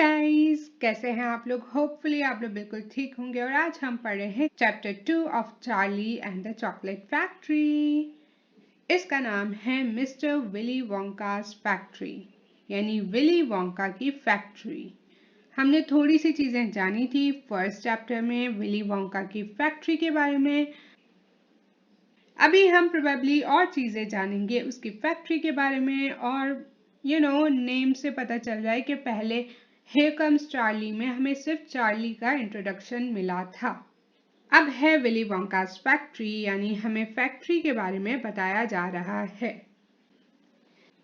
Guys, कैसे हैं आप लोग? होपफुली आप लोग बिल्कुल ठीक होंगे। और आज हम पढ़ रहे हैं chapter 2 of Charlie and the chocolate factory. इसका नाम है मिस्टर विली वोंकास फैक्ट्री, यानी विली वोंका की फैक्ट्री। हमने थोड़ी सी चीजें जानी थी फर्स्ट चैप्टर में विली वोंका की फैक्ट्री के बारे में। अभी हम प्रोबेबली और चीजें जानेंगे उसकी फैक्ट्री के बारे में। और नेम से पता चल रहा है कि पहले हियर कम्स चार्ली में हमें सिर्फ चार्ली का इंट्रोडक्शन मिला था। अब है विली वोंकास फैक्ट्री, यानी हमें फैक्ट्री के बारे में बताया जा रहा है।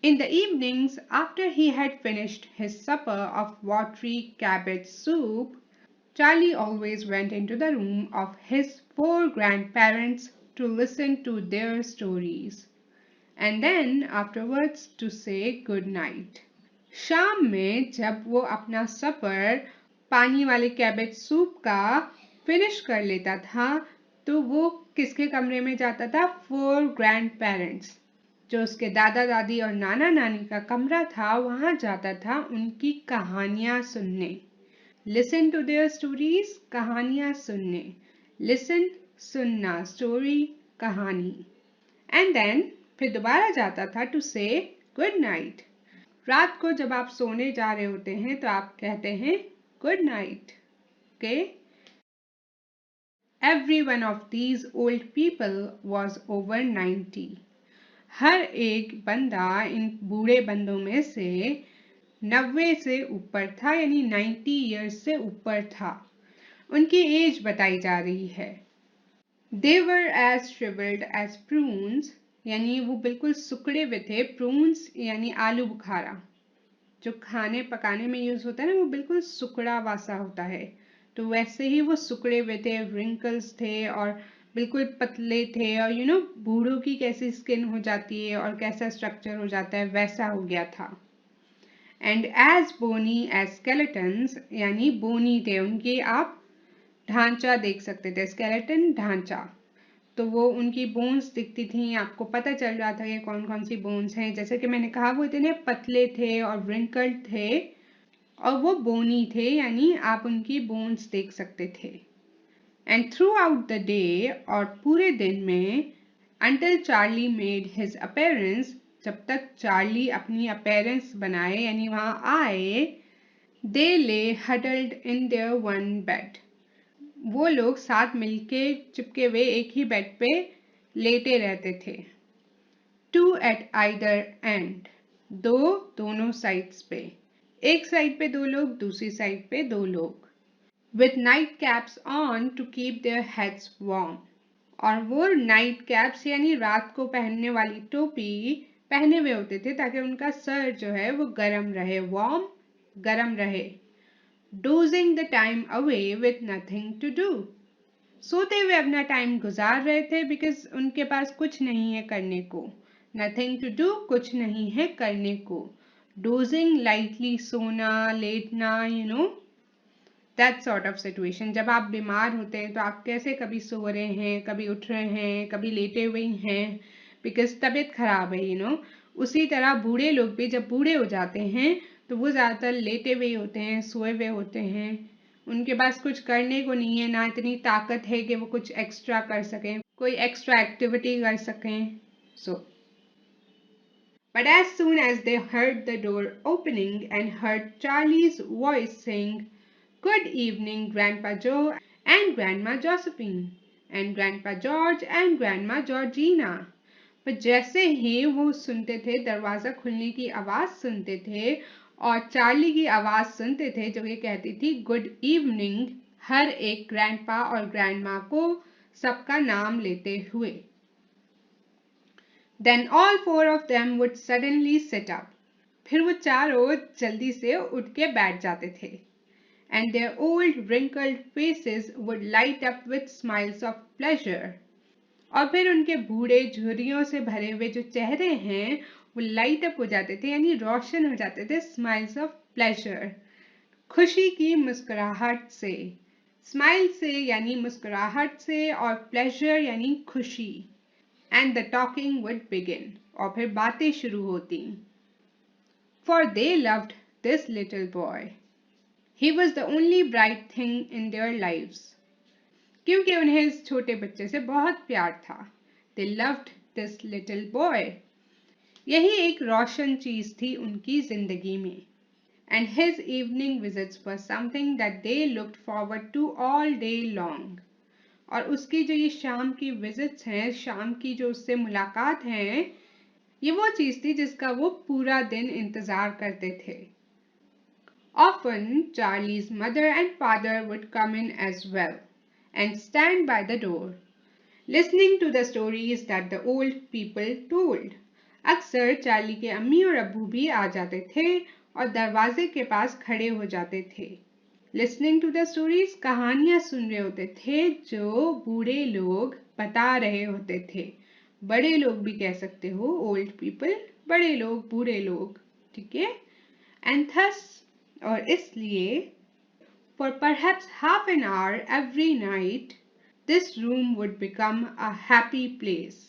In the evenings, after he had finished his supper of watery cabbage soup, Charlie always went into the room of his four grandparents to listen to their stories, and then afterwards to say good night. शाम में जब वो अपना सपर पानी वाले cabbage soup का finish कर लेता था तो वो किसके कमरे में जाता था? फोर ग्रैंड पेरेंट्स, जो उसके दादा दादी और नाना नानी का कमरा था, वहां जाता था उनकी कहानियां सुनने। लिसन टू देयर स्टोरीज, कहानियां सुनने। लिसन, सुनना, स्टोरी, कहानी। एंड देन फिर दोबारा जाता था टू से गुड नाइट। रात को जब आप सोने जा रहे होते हैं तो आप कहते हैं good night. Okay, every one of these old people was over 90। हर एक बंदा इन बूढ़े बंदों में से 90 से ऊपर था, यानी 90 ईयर्स से ऊपर था। उनकी एज बताई जा रही है। They were as shriveled as prunes, यानी वो बिल्कुल सुकड़े हुए थे। प्रून्स यानी आलू बुखारा, जो खाने पकाने में यूज होता है ना, वो बिल्कुल सुकड़ा वासा होता है। तो वैसे ही वो सुकड़े हुए थे, रिंकल्स थे और बिल्कुल पतले थे। और बूढ़ों की कैसी स्किन हो जाती है और कैसा स्ट्रक्चर हो जाता है, वैसा हो गया था। And as bony as skeletons, यानी बोनी थे उनके, आप ढांचा देख सकते थे, स्केलेटन ढांचा। तो वो उनकी बोन्स दिखती थी, आपको पता चल रहा था कि कौन कौन सी बोन्स हैं। जैसे कि मैंने कहा, वो इतने पतले थे और व्रिंकल्ड थे और वो बोनी थे, यानी आप उनकी बोन्स देख सकते थे। And through out the day, और पूरे दिन में, until Charlie made his appearance, जब तक चार्ली अपनी अपीयरेंस बनाए यानी वहां आए, दे ले huddled in their one bed. वो लोग साथ मिलके चिपके हुए एक ही बेड पे लेटे रहते थे। टू एट आइदर एंड, दो दोनों साइड्स पे, एक साइड पे दो लोग, दूसरी साइड पे दो लोग। With night caps on to keep their heads warm, और वो नाइट कैप्स यानी रात को पहनने वाली टोपी पहने हुए होते थे ताकि उनका सर जो है वो गर्म रहे, वार्म, गर्म रहे। Dozing the time away with nothing to do, सोते हुए अपना टाइम गुजार रहे थे बिकॉज उनके पास कुछ नहीं है करने को। नथिंग टू डू, कुछ नहीं है करने को। डोजिंग, लाइटली सोना, लेटना, दैट सॉर्ट ऑफ सिचुएशन। जब आप बीमार होते हैं तो आप कैसे कभी सो रहे हैं, कभी उठ रहे हैं, कभी लेटे हुए हैं बिकॉज तबीयत खराब है। उसी तरह बूढ़े लोग भी जब बूढ़े हो जाते हैं तो वो ज़्यादातर लेटे हुए होते हैं, सोए हुए होते हैं। उनके पास कुछ करने को नहीं है, ना इतनी ताकत है कि वो कुछ एक्स्ट्रा कर सकें, कोई एक्स्ट्रा एक्टिविटी कर सकें। But as soon as they heard the door opening and heard Charlie's voice saying, "Good evening, Grandpa Joe and Grandma Josephine, and Grandpa George and Grandma Georgina," पर जैसे ही वो सुनते थे, दरवाजा खुलने की आवाज सुनते थे और चार्ली की आवाज सुनते थे जो ये कहती थी गुड इवनिंग, हर एक ग्रैंडपा और ग्रैंडमा को सबका नाम लेते हुए, then all four of them would suddenly sit up, फिर वो चारों जल्दी से उठ के बैठ जाते थे। And their old wrinkled faces would light up with smiles of pleasure, और फिर उनके बूढ़े झुर्रियों से भरे हुए जो चेहरे हैं वो लाइट अप हो जाते थे, यानी रोशन हो जाते थे, स्माइल्स ऑफ प्लेजर, खुशी की मुस्कुराहट से। स्माइल से यानी मुस्कुराहट से, और प्लेजर यानी खुशी। And the talking would begin, और फिर बातें शुरू होती। For they loved this little boy, He was the only bright thing in their lives. क्योंकि उन्हें इस छोटे बच्चे से बहुत प्यार था. They loved this little boy. यही एक रोशन चीज थी उनकी जिंदगी में. And his evening visits were something that they looked forward to all day long. और उसकी जो ये शाम की विजिट्स हैं, शाम की जो उससे मुलाकात हैं, ये वो चीज थी जिसका वो पूरा दिन इंतजार करते थे. Often Charlie's mother and father would come in as well and stand by the door, listening to the stories that the old people told. अक्सर चार्ली के अम्मी और अब्बू भी आ जाते थे और दरवाजे के पास खड़े हो जाते थे. लिसनिंग टू द स्टोरीज, कहानियां सुन रहे होते थे जो बूढ़े लोग बता रहे होते थे. बड़े लोग भी कह सकते हो, ओल्ड पीपल, बड़े लोग, बूढ़े लोग, ठीक है. एंड थस, और इसलिए, for perhaps half an hour every night this room would become a happy place.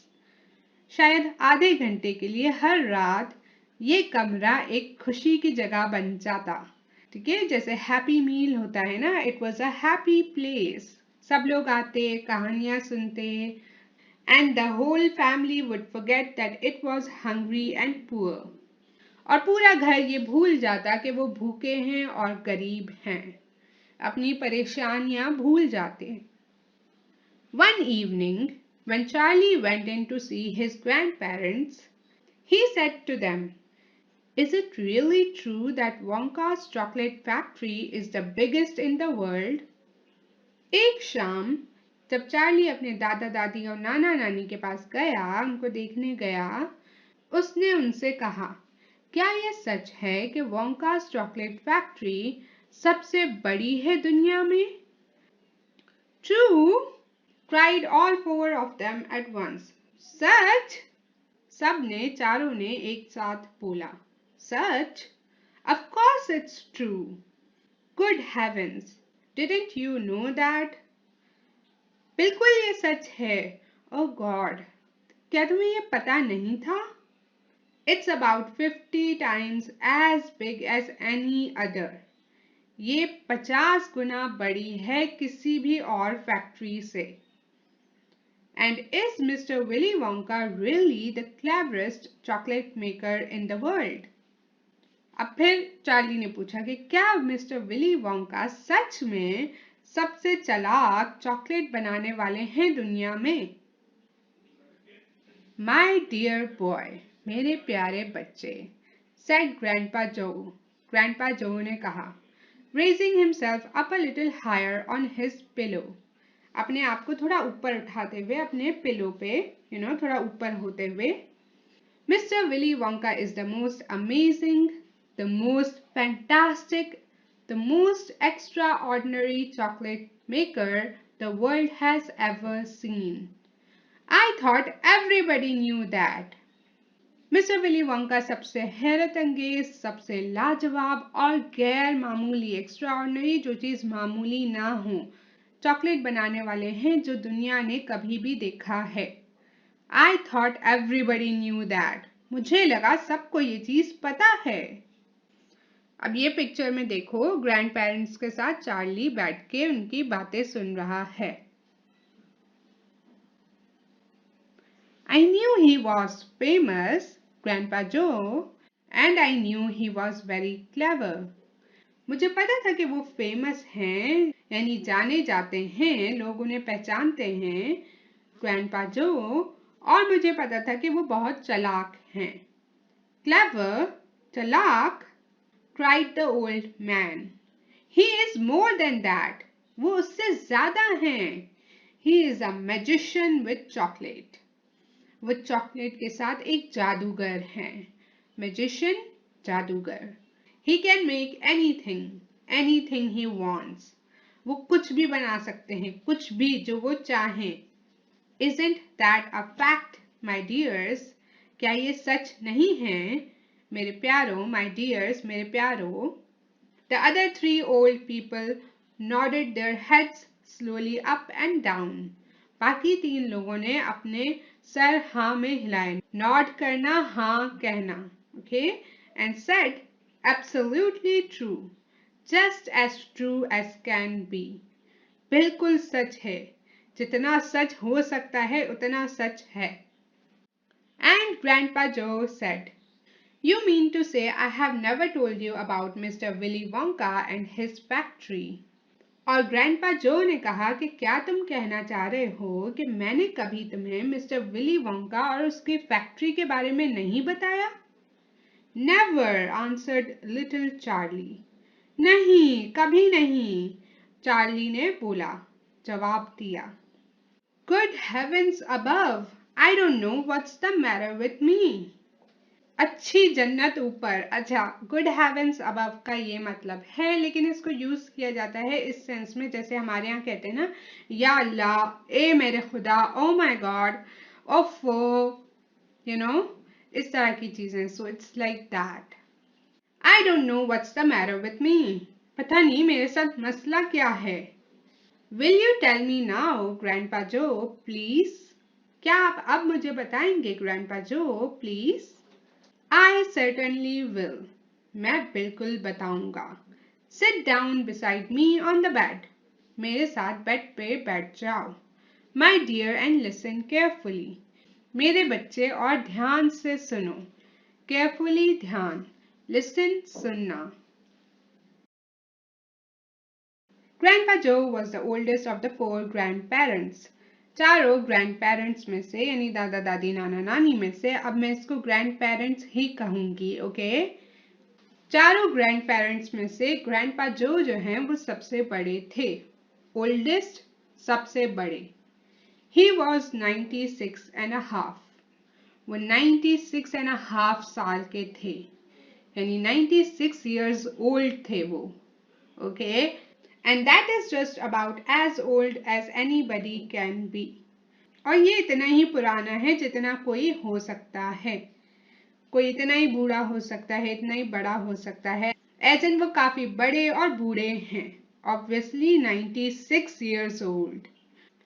शायद आधे घंटे के लिए हर रात ये कमरा एक खुशी की जगह बन जाता. ठीक है, जैसे हैप्पी मील होता है ना, it was a happy place. सब लोग आते, कहानियां सुनते, and the whole family would forget that it was hungry and poor. और पूरा घर ये भूल जाता कि वो भूखे हैं और गरीब हैं. अपनी परेशानियां भूल जाते. One evening, when Charlie went in to see his grandparents, he said to them, "Is it really true that Wonka's chocolate factory is the biggest in the world?" एक शाम जब चार्ली अपने दादा दादी और नाना नानी के पास गया, उनको देखने गया, उसने उनसे कहा, क्या यह सच है कि वोंकास चॉकलेट फैक्ट्री सबसे बड़ी है दुनिया में? True, cried all four of them at once. सच? सबने, चारों ने एक साथ बोला. Such? Of course it's true. Good heavens, didn't you know that? बिल्कुल ये सच है. Oh God, क्या तुम्हें ये पता नहीं था? It's about 50 times as big as any other. ये 50 गुना बड़ी है किसी भी और फैक्ट्री से. And is Mr. Willy Wonka really the cleverest chocolate maker in the world? अब फिर चार्ली ने पूछा कि क्या मिस्टर विली वोंका सच में सबसे चालाक चॉकलेट बनाने वाले हैं दुनिया में? My dear boy, मेरे प्यारे बच्चे, said Grandpa Joe. Grandpa Joe ने कहा, raising himself up a little higher on his pillow. अपने आप को थोड़ा ऊपर उठाते हुए अपने पिलो पे, थोड़ा ऊपर होते हुए. Mr. Willy Wonka is the most amazing, the most fantastic, the most extraordinary chocolate maker the world has ever seen. I thought everybody knew that. Mister Willy Wonka सबसे हैरत अंगेज, सबसे लाजवाब और गैर मामूली, एक्स्ट्राऑर्डिनरी, जो चीज मामूली ना हो, चॉकलेट बनाने वाले हैं जो दुनिया ने कभी भी देखा है. I thought everybody knew that. मुझे लगा सबको ये चीज पता है. अब ये पिक्चर में देखो, ग्रैंड पेरेंट्स के साथ चार्ली बैठ के उनकी बातें सुन रहा है. I knew he was famous, Grandpa Joe, and I knew he was very clever. मुझे पता था कि वो फेमस हैं, यानी जाने जाते हैं, लोग उन्हें पहचानते हैं, ग्रैंडपा जो, और मुझे पता था कि वो बहुत चालाक हैं. Clever, चालाक, cried the old man. He is more than that. वो उससे ज्यादा हैं. He is a magician with chocolate. वो चॉकलेट के साथ एक जादूगर हैं. Magician, जादूगर. He can make anything, anything he wants. वो कुछ भी बना सकते हैं, कुछ भी जो वो चाहें. Isn't that a fact, my dears? क्या ये सच नहीं है, मेरे प्यारों, my dears, मेरे प्यारों? The other three old people nodded their heads slowly up and down. बाकी तीन लोगों ने अपने सर हाँ में हिलाए. नॉड करना, हाँ कहना. Okay? And said, absolutely true. just as true as can be. बिल्कुल सच है, जितना सच हो सकता है उतना सच है. And Grandpa Joe said, "You mean to say I have never told you about Mr. Willy Wonka and his factory?" और grandpa जो ने कहा कि क्या तुम कहना चाह रहे हो कि मैंने कभी तुम्हें मिस्टर विली वोंका और उसकी फैक्ट्री के बारे में नहीं बताया? Never, answered little Charlie. नहीं, कभी नहीं, चार्ली ने बोला, जवाब दिया. Good heavens above, I don't know what's the matter with me. अच्छी जन्नत ऊपर. अच्छा, गुड हेवेंस अबव का ये मतलब है, लेकिन इसको यूज किया जाता है इस सेंस में जैसे हमारे यहाँ कहते हैं ना, या अल्लाह, ए मेरे खुदा, ओ माय गॉड, ओफो, यू नो, इस तरह की चीजें. So it's like that. I don't know what's the matter with me. पता नहीं मेरे साथ मसला क्या है. Will you tell me now grandpa Joe please. क्या आप अब मुझे बताएंगे grandpa Joe please? I certainly will. मैं बिल्कुल बताऊंगा. Sit down beside me on the bed. मेरे साथ बेड पे बैठ जाओ. My dear and listen carefully. मेरे बच्चे और ध्यान से सुनो. Carefully ध्यान. Listen सुनना. Grandpa Joe was the oldest of the 4 grandparents. चारों ग्रैंड पेरेंट्स में से यानी दादा दादी नाना नानी में से अब मैं इसको ग्रैंड पेरेंट्स ही कहूंगी. ओके, चारों ग्रैंड पेरेंट्स में से ग्रैंडपा जो हैं वो सबसे बड़े थे. ओल्डेस्ट, सबसे बड़े. He was 96 and a half. वो 96 एंड अ हाफ साल के थे, यानी 96 years old थे वो. Okay, and that is just about as old as anybody can be. और ये इतना ही पुराना है जितना कोई हो सकता है. कोई इतना ही बूढ़ा हो सकता है, इतना ही बड़ा हो सकता है. एज इन वो काफी बड़े और बूढ़े हैं. Obviously 96 years old.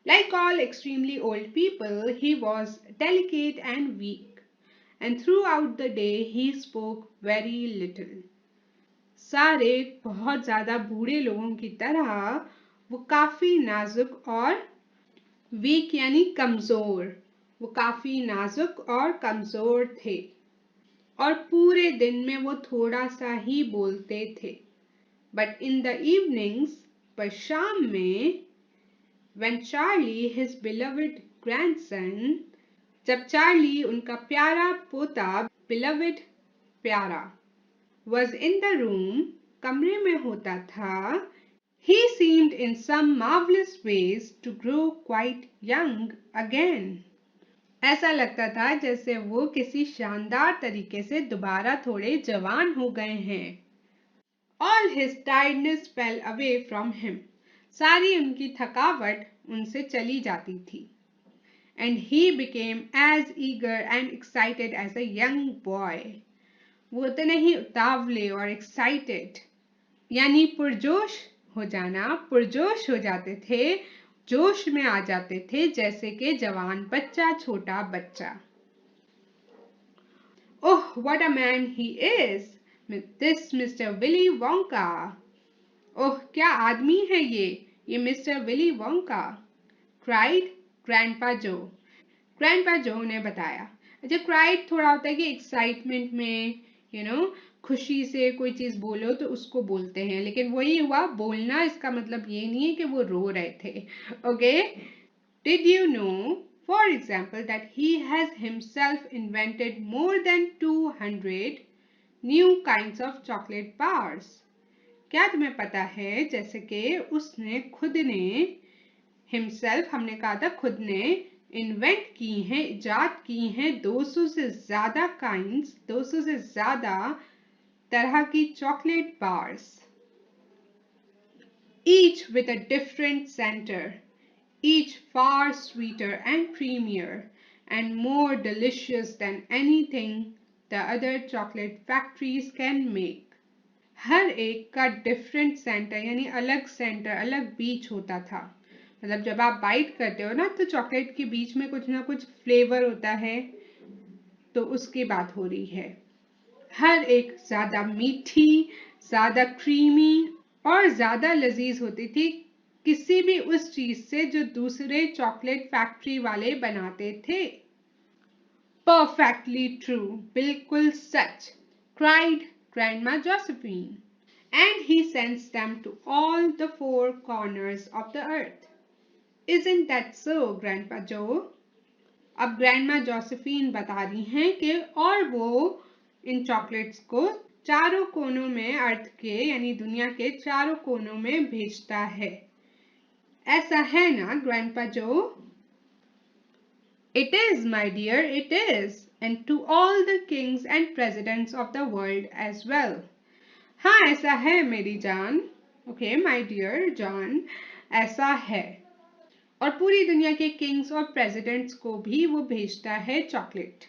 Like all extremely old people, he was delicate and weak. And throughout the day, he spoke very little. सारे बहुत ज्यादा बूढ़े लोगों की तरह वो काफी नाजुक और वीक यानी कमजोर. वो काफी नाजुक और कमजोर थे और पूरे दिन में वो थोड़ा सा ही बोलते थे. बट इन द इवनिंग्स, पर शाम में, when Charlie, his beloved grandson, जब चार्ली उनका प्यारा पोता, beloved प्यारा, was in the room, कमरे में होता था, he seemed in some marvelous ways to grow quite young again. ऐसा लगता था जैसे वो किसी शानदार तरीके से दोबारा थोड़े जवान हो गए हैं. All his tiredness fell away from him. सारी उनकी थकावट उनसे चली जाती थी. And he became as eager and excited as a young boy. वो उतने ही उतावले और excited यानी पुरजोश हो जाना, पुरजोश हो जाते थे, जोश में आ जाते थे जैसे कि जवान बच्चा, छोटा बच्चा. Oh, what a man he is, this Mr. Willy Wonka. ओह, क्या आदमी है ये mister Willy Wonka. cried Grandpa Joe. Grandpa Joe ने बताया. अच्छा, cried थोड़ा होता है कि एक्साइटमेंट में, you know, खुशी से कोई चीज बोलो तो उसको बोलते हैं, लेकिन वही हुआ बोलना. इसका मतलब ये नहीं है कि वो रो रहे थे. Okay, did you know for example that he has himself invented more than 200 new kinds of chocolate bars. क्या तुम्हें पता है जैसे कि उसने खुद ने, हिमसेल्फ हमने कहा था, खुद ने इन्वेंट की हैं, इजाद की हैं 200 से ज्यादा काइंड्स, 200 से ज्यादा तरह की chocolate bars. Each with a different center, each far sweeter and creamier and more delicious than anything the other chocolate factories can make. हर एक का डिफरेंट सेंटर यानी अलग सेंटर, अलग बीच होता था. मतलब जब आप बाइट करते हो ना तो चॉकलेट के बीच में कुछ ना कुछ फ्लेवर होता है, तो उसकी बात हो रही है. हर एक ज्यादा मीठी, ज्यादा क्रीमी और ज़्यादा लजीज होती थी किसी भी उस चीज़ से जो दूसरे चॉकलेट फैक्ट्री वाले बनाते थे। Perfectly true, बिल्कुल सच, cried Grandma Josephine. And he sends them to all the four corners of the earth. Isn't that so, Grandpa Joe? अब ग्रैंडमा जोसेफिन बता रही हैं कि और वो इन चॉकलेट्स को चारों कोनों में अर्थ के यानी दुनिया के चारों कोनों में भेजता है। ऐसा है ना ग्रैंडपा जो? It is, my dear, it is, and to all the kings and presidents of the world as well. हाँ ऐसा है मेरी जान। Okay, my dear John, ऐसा है। और पूरी दुनिया के किंग्स और प्रेसिडेंट्स को भी वो भेजता है chocolate.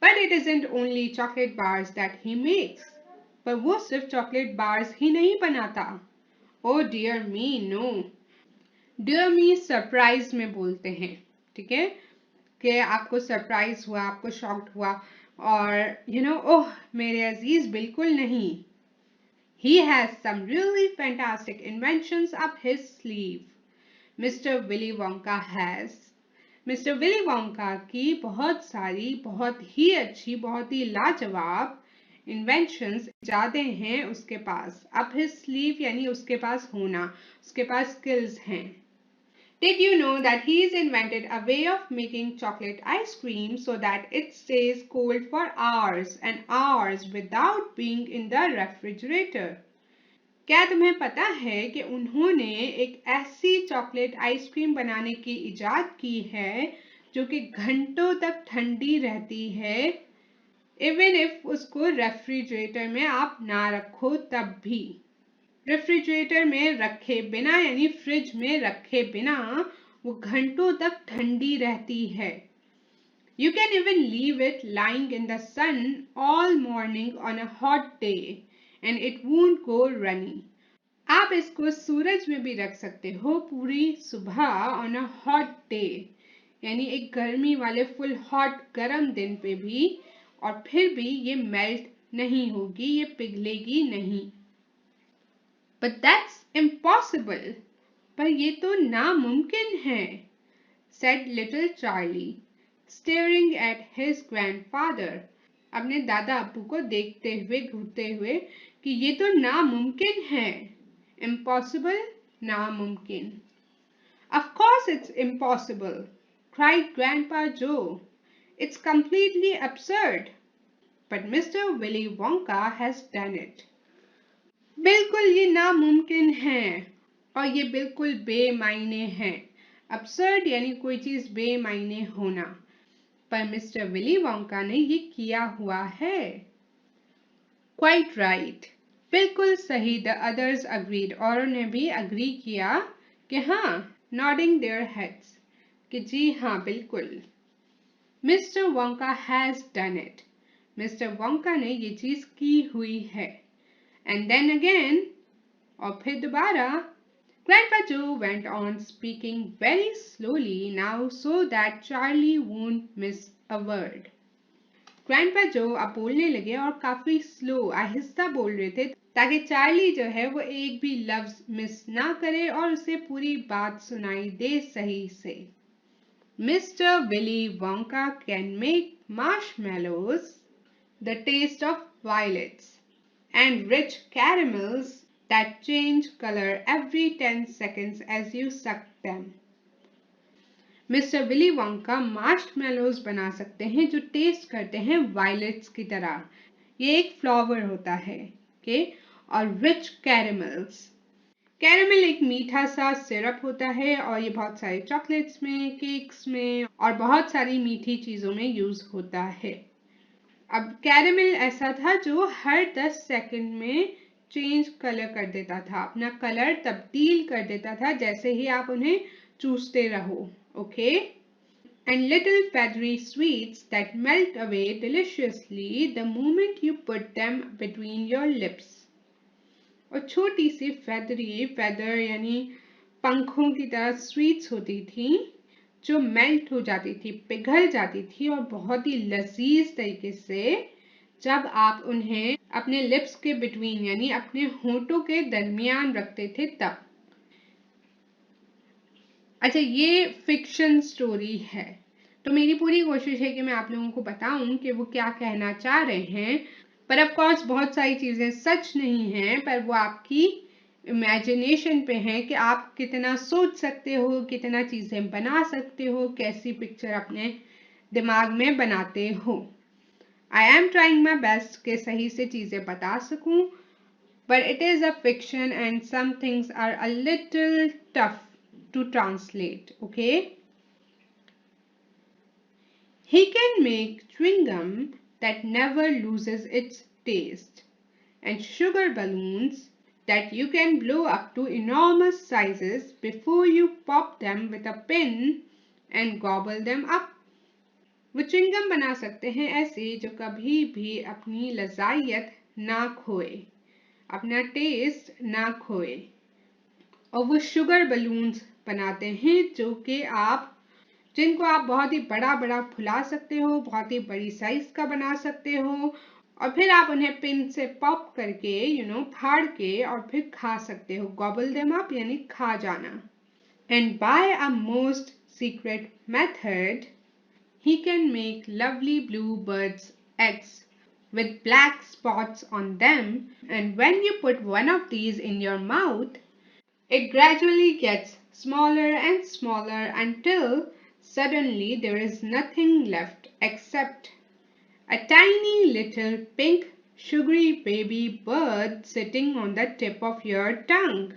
But it isn't only chocolate bars that he makes. पर वो सिर्फ चॉकलेट बार्स ही नहीं बनाता। Oh dear me, no. Dear me surprise में बोलते हैं, ठीक है, कि आपको सरप्राइज हुआ, आपको शॉक्ड हुआ और ओह मेरे अजीज बिल्कुल नहीं। He has some really fantastic inventions up his sleeve. Mr. Willy Wonka has. Mister Willy Wonka की बहुत सारी बहुत ही अच्छी बहुत ही लाजवाब इन्वेंशंस इजादें हैं उसके पास। अप हिज स्लीव यानी उसके पास होना, उसके पास स्किल्स हैं। Did you know that he's invented a way of making chocolate ice cream so that it stays cold for hours and hours without being in the refrigerator? क्या तुम्हें पता है कि उन्होंने एक ऐसी चॉकलेट आइसक्रीम बनाने की इजाद की है जो कि घंटों तक ठंडी रहती है, इवन इफ उसको रेफ्रिजरेटर में आप ना रखो तब भी। रेफ्रिजरेटर में रखे बिना यानी फ्रिज में रखे बिना वो घंटों तक ठंडी रहती है। You can even leave it lying in the sun all morning on a hot day and it won't go runny. आप इसको सूरज में भी रख सकते हो पूरी सुबह ऑन अ हॉट डे यानी एक गर्मी वाले फुल हॉट गर्म दिन पे भी, और फिर भी ये मेल्ट नहीं होगी, ये पिघलेगी नहीं। बट दैट्स इम्पॉसिबल, पर ये तो नामुमकिन है, said little Charlie staring at his grandfather, अपने दादा अब्बू को देखते हुए घूरते हुए कि ये तो नामुमकिन है। Impossible, नामुमकिन। Of course it's impossible, cried Grandpa Joe. It's completely absurd. But Mr. Willy Wonka has done it. बिल्कुल ये नामुमकिन है और ये बिल्कुल बेमायने है। Absurd यानी कोई चीज बेमायने होना, पर मिस्टर विली वोंका ने ये किया हुआ है। Quite right. बिल्कुल सही। द अदर्स अग्रीड, औरों ने भी अग्री किया कि हाँ, नॉडिंग देयर हेड्स, कि जी हाँ बिल्कुल। Mister Wonka has done it, mister Wonka ने ये चीज की हुई है। एंड देन अगेन, और फिर दोबारा। Grandpa Joe went on speaking very slowly now so that Charlie won't miss a word. Grandpa जो अब बोलने लगे और काफी स्लो आहिस्ता बोल रहे थे ताकि चार्ली जो है वो एक भी लफ्ज मिस ना करे और उसे पूरी बात सुनाई दे सही से। Mister Willy Wonka can make marshmallows the taste of violets and rich caramels that change color every 10 seconds as you suck them. Mister Willy Wonka marshmallows बना सकते हैं जो टेस्ट करते हैं वायलेट्स की तरह। ये एक फ्लावर होता है, ओके। और रिच कैरेमल्स, कैरेमल एक मीठा सा सिरप होता है और ये बहुत सारे चॉकलेट्स में, केक्स में और बहुत सारी मीठी चीजों में यूज होता है। अब कैरेमल ऐसा था जो हर 10 सेकंड में चेंज कलर कर देता था, अपना कलर तब्दील कर देता था जैसे ही आप उन्हें चूसते रहो, okay? And little feathery sweets that melt away deliciously the moment you put them between your lips. और छोटी सी feather यानी पंखों की तरह स्वीट्स होती थी जो मेल्ट हो जाती थी, पिघल जाती थी और बहुत ही लजीज तरीके से जब आप उन्हें अपने लिप्स के बिटवीन यानी अपने होठों के दरमियान रखते थे तब। अच्छा, ये फिक्शन स्टोरी है, तो मेरी पूरी कोशिश है कि मैं आप लोगों को बताऊं कि वो क्या कहना चाह रहे हैं। पर ऑफ कोर्स बहुत सारी चीज़ें सच नहीं हैं, पर वो आपकी इमेजिनेशन पे हैं कि आप कितना सोच सकते हो, कितना चीज़ें बना सकते हो, कैसी पिक्चर अपने दिमाग में बनाते हो। I am trying my best कि सही से चीज़ें बता सकूं, but it is a fiction and some things are a little tough to translate, okay? He can make chewing gum that never loses its taste and sugar balloons that you can blow up to enormous sizes before you pop them with a pin and gobble them up. वो chewing gum बना सकते हैं ऐसे जो कभी भी अपनी लजायत ना खोए, अपना टेस्ट ना खोए। और वो शुगर बलून्स बनाते हैं जिनको आप बहुत ही बड़ा बड़ा फुला सकते हो, बहुत ही बड़ी साइज का बना सकते हो, और फिर आप उन्हें पिन से पॉप करके फाड़ के और फिर खा सकते हो। गॉबल देम अप यानी खा जाना। And by a most secret method he can make lovely blue birds' eggs with black spots on them, and when you put one of these in your mouth, it gradually gets smaller and smaller until suddenly there is nothing left except a tiny little pink sugary baby bird sitting on the tip of your tongue.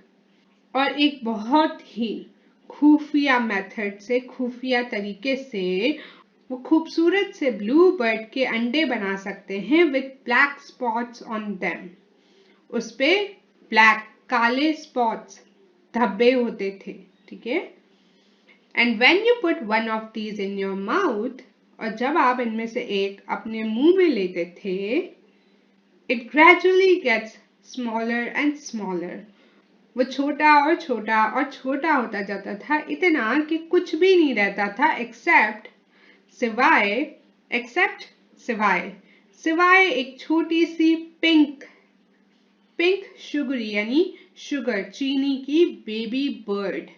और एक बहुत ही खुफिया तरीके से वो खूबसूरत से blue bird के अंडे बना सकते हैं with black spots on them. उस पे ब्लैक काले स्पॉट्स धब्बे होते थे, ठीक है। And when you put one of these in your mouth, और जब आप इनमें से एक अपने मुंह में लेते थे, it gradually gets smaller and smaller. वो छोटा और छोटा और छोटा होता जाता था, इतना कि कुछ भी नहीं रहता था सिवाय एक छोटी सी पिंक शुगरी यानी शुगर चीनी की बेबी बर्ड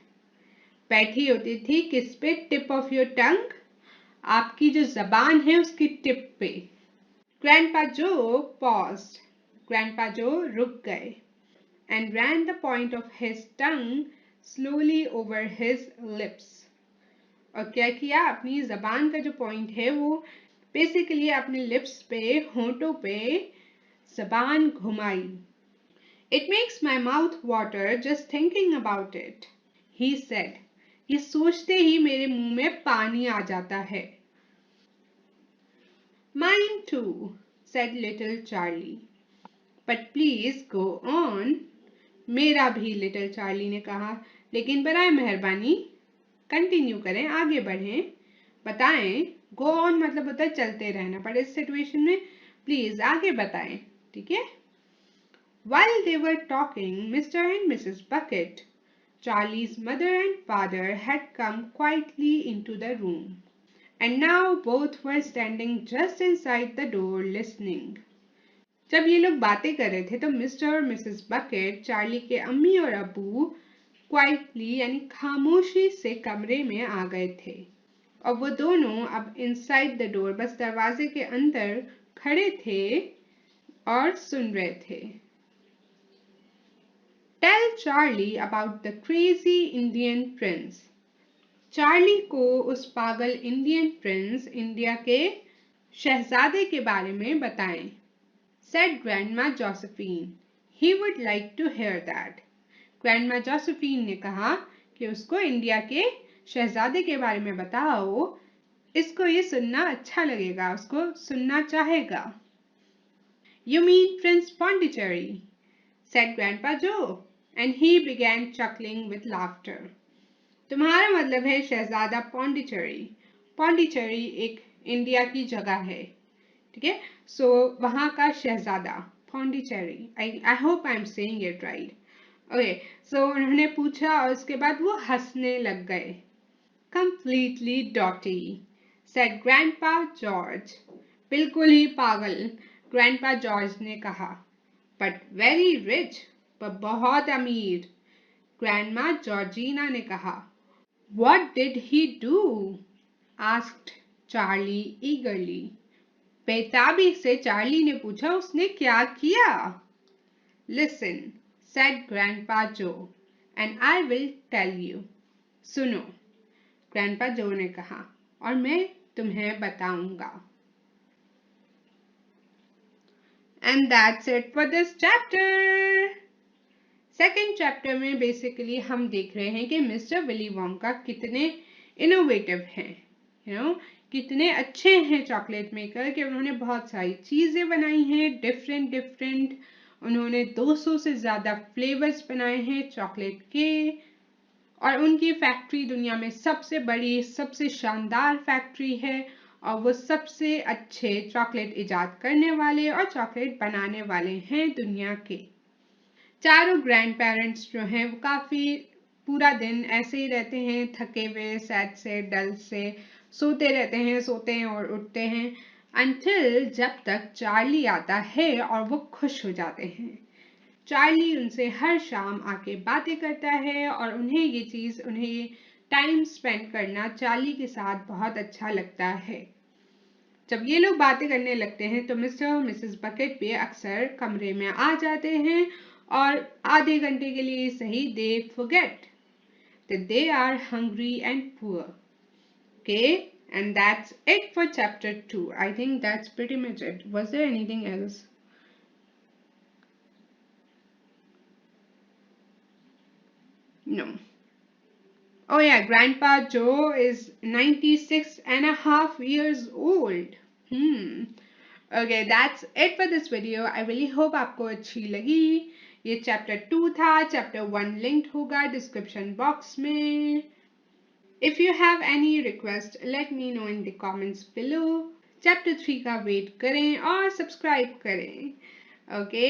बैठी होती थी। किस पे? टिप ऑफ योर टंग, आपकी जो जबान है उसकी टिप पे। ग्रैंडपा जो रुक गए and ran the point of his tongue slowly over his lips. और क्या किया? अपनी जबान का जो पॉइंट है वो बेसिकली अपने लिप्स पे, होंठों पे जबान घुमाई। It makes my mouth water just thinking about it, he said. ये सोचते ही मेरे मुंह में पानी आ जाता है। Mine too, said little Charlie. But please go on. मेरा भी, लिटिल चार्ली ने कहा, लेकिन बराए मेहरबानी कंटिन्यू करें, आगे बढ़ें, बताएं। गो ऑन मतलब होता है चलते रहना, पर इस सिचुएशन में प्लीज आगे बताएं, ठीक है। While they were talking, Mr. and Mrs. Bucket, Charlie's mother and father, had come quietly into the room, and now both were standing just inside the door listening. जब ये लोग बातें कर रहे थे तो मिस्टर और मिसेस बकेट, चार्ली के अम्मी और अब्बू, क्वाइटली यानी खामोशी से कमरे में आ गए थे, और वो दोनों अब इनसाइड द डोर, बस दरवाजे के अंदर खड़े थे और सुन रहे थे। Tell Charlie about the crazy Indian prince. Charlie को उस पागल इंडियन प्रिंस, इंडिया के शहजादे के बारे में बताएं। Said Grandma Josephine. He would like to hear that. Grandma Josephine ने कहा कि उसको इंडिया के शहजादे के बारे में बताओ, इसको ये सुनना अच्छा लगेगा, उसको सुनना चाहेगा। You mean Prince Pondicherry, said Grandpa Joe, and he began chuckling with laughter. तुम्हारा मतलब है शहजादा पौंडीचेरी। पौंडीचेरी एक इंडिया की जगह है, ठीक है। सो वहां का शहजादा Pondicherry, I hope I am saying it right. Okay, so उन्होंने पूछा और उसके बाद वो हंसने लग गए। Completely dotty, said grandpa George. बिल्कुल ही पागल, ग्रैंडपा जॉर्ज ने कहा। बट वेरी रिच, पर बहुत अमीर, ग्रैंडमा जॉर्जिना ने कहा। What did he do? asked Charlie eagerly. बेताबी से चार्ली ने पूछा, उसने क्या किया? Listen, said Grandpa Joe, and I will tell you. सुनो, ग्रैंडपा जो ने कहा, और मैं तुम्हें बताऊंगा। And that's it for this chapter. Second chapter में बेसिकली हम देख रहे हैं कि मिस्टर विली वोंका कितने इनोवेटिव हैं, कितने अच्छे हैं चॉकलेट मेकर, कि उन्होंने बहुत सारी चीज़ें बनाई हैं डिफरेंट। उन्होंने 200 से ज़्यादा फ्लेवर्स बनाए हैं चॉकलेट के, और उनकी फैक्ट्री दुनिया में सबसे बड़ी, सबसे शानदार फैक्ट्री है, और वो सबसे अच्छे चॉकलेट इजाद करने वाले और चॉकलेट बनाने वाले हैं दुनिया के। चारों ग्रैंड पेरेंट्स जो हैं वो काफ़ी पूरा दिन ऐसे ही रहते हैं, थके हुए, सैड से, डल से, सोते रहते हैं, सोते हैं और उठते हैं, अनटिल जब तक चार्ली आता है और वो खुश हो जाते हैं। चार्ली उनसे हर शाम आके बातें करता है, और उन्हें टाइम स्पेंड करना चार्ली के साथ बहुत अच्छा लगता है। जब ये लोग बातें करने लगते हैं तो मिस्टर और मिसेस बकेट भी अक्सर कमरे में आ जाते हैं, और आधे घंटे के लिए सही दे forget that they are hungry and poor. Okay, and that's it for chapter 2. I think that's pretty much it. Was there anything else? No. Oh yeah, Grandpa Joe is 96 and a half years old. Okay, that's it for this video. I really hope आपको अच्छी लगी। ये chapter 2 था, chapter 1 linked होगा description box में। If you have any request, let me know in the comments below. Chapter 3 का wait करें और सब्सक्राइब करें। Okay,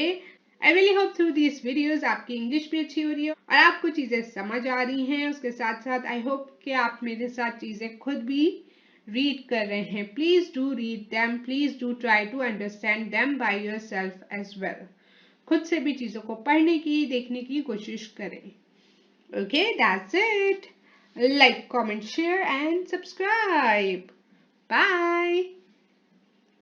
I really hope through this videos आपकी इंग्लिश भी अच्छी हो रही है और आपको चीज़ें समझ आ रही हैं। उसके साथ साथ आई होप कि आप मेरे साथ चीज़ें खुद भी रीड कर रहे हैं। Please do read them, please do try to understand them by yourself as well. खुद से भी चीज़ों को पढ़ने की, देखने की कोशिश करें। Okay, that's it. Like, comment, share and subscribe. Bye.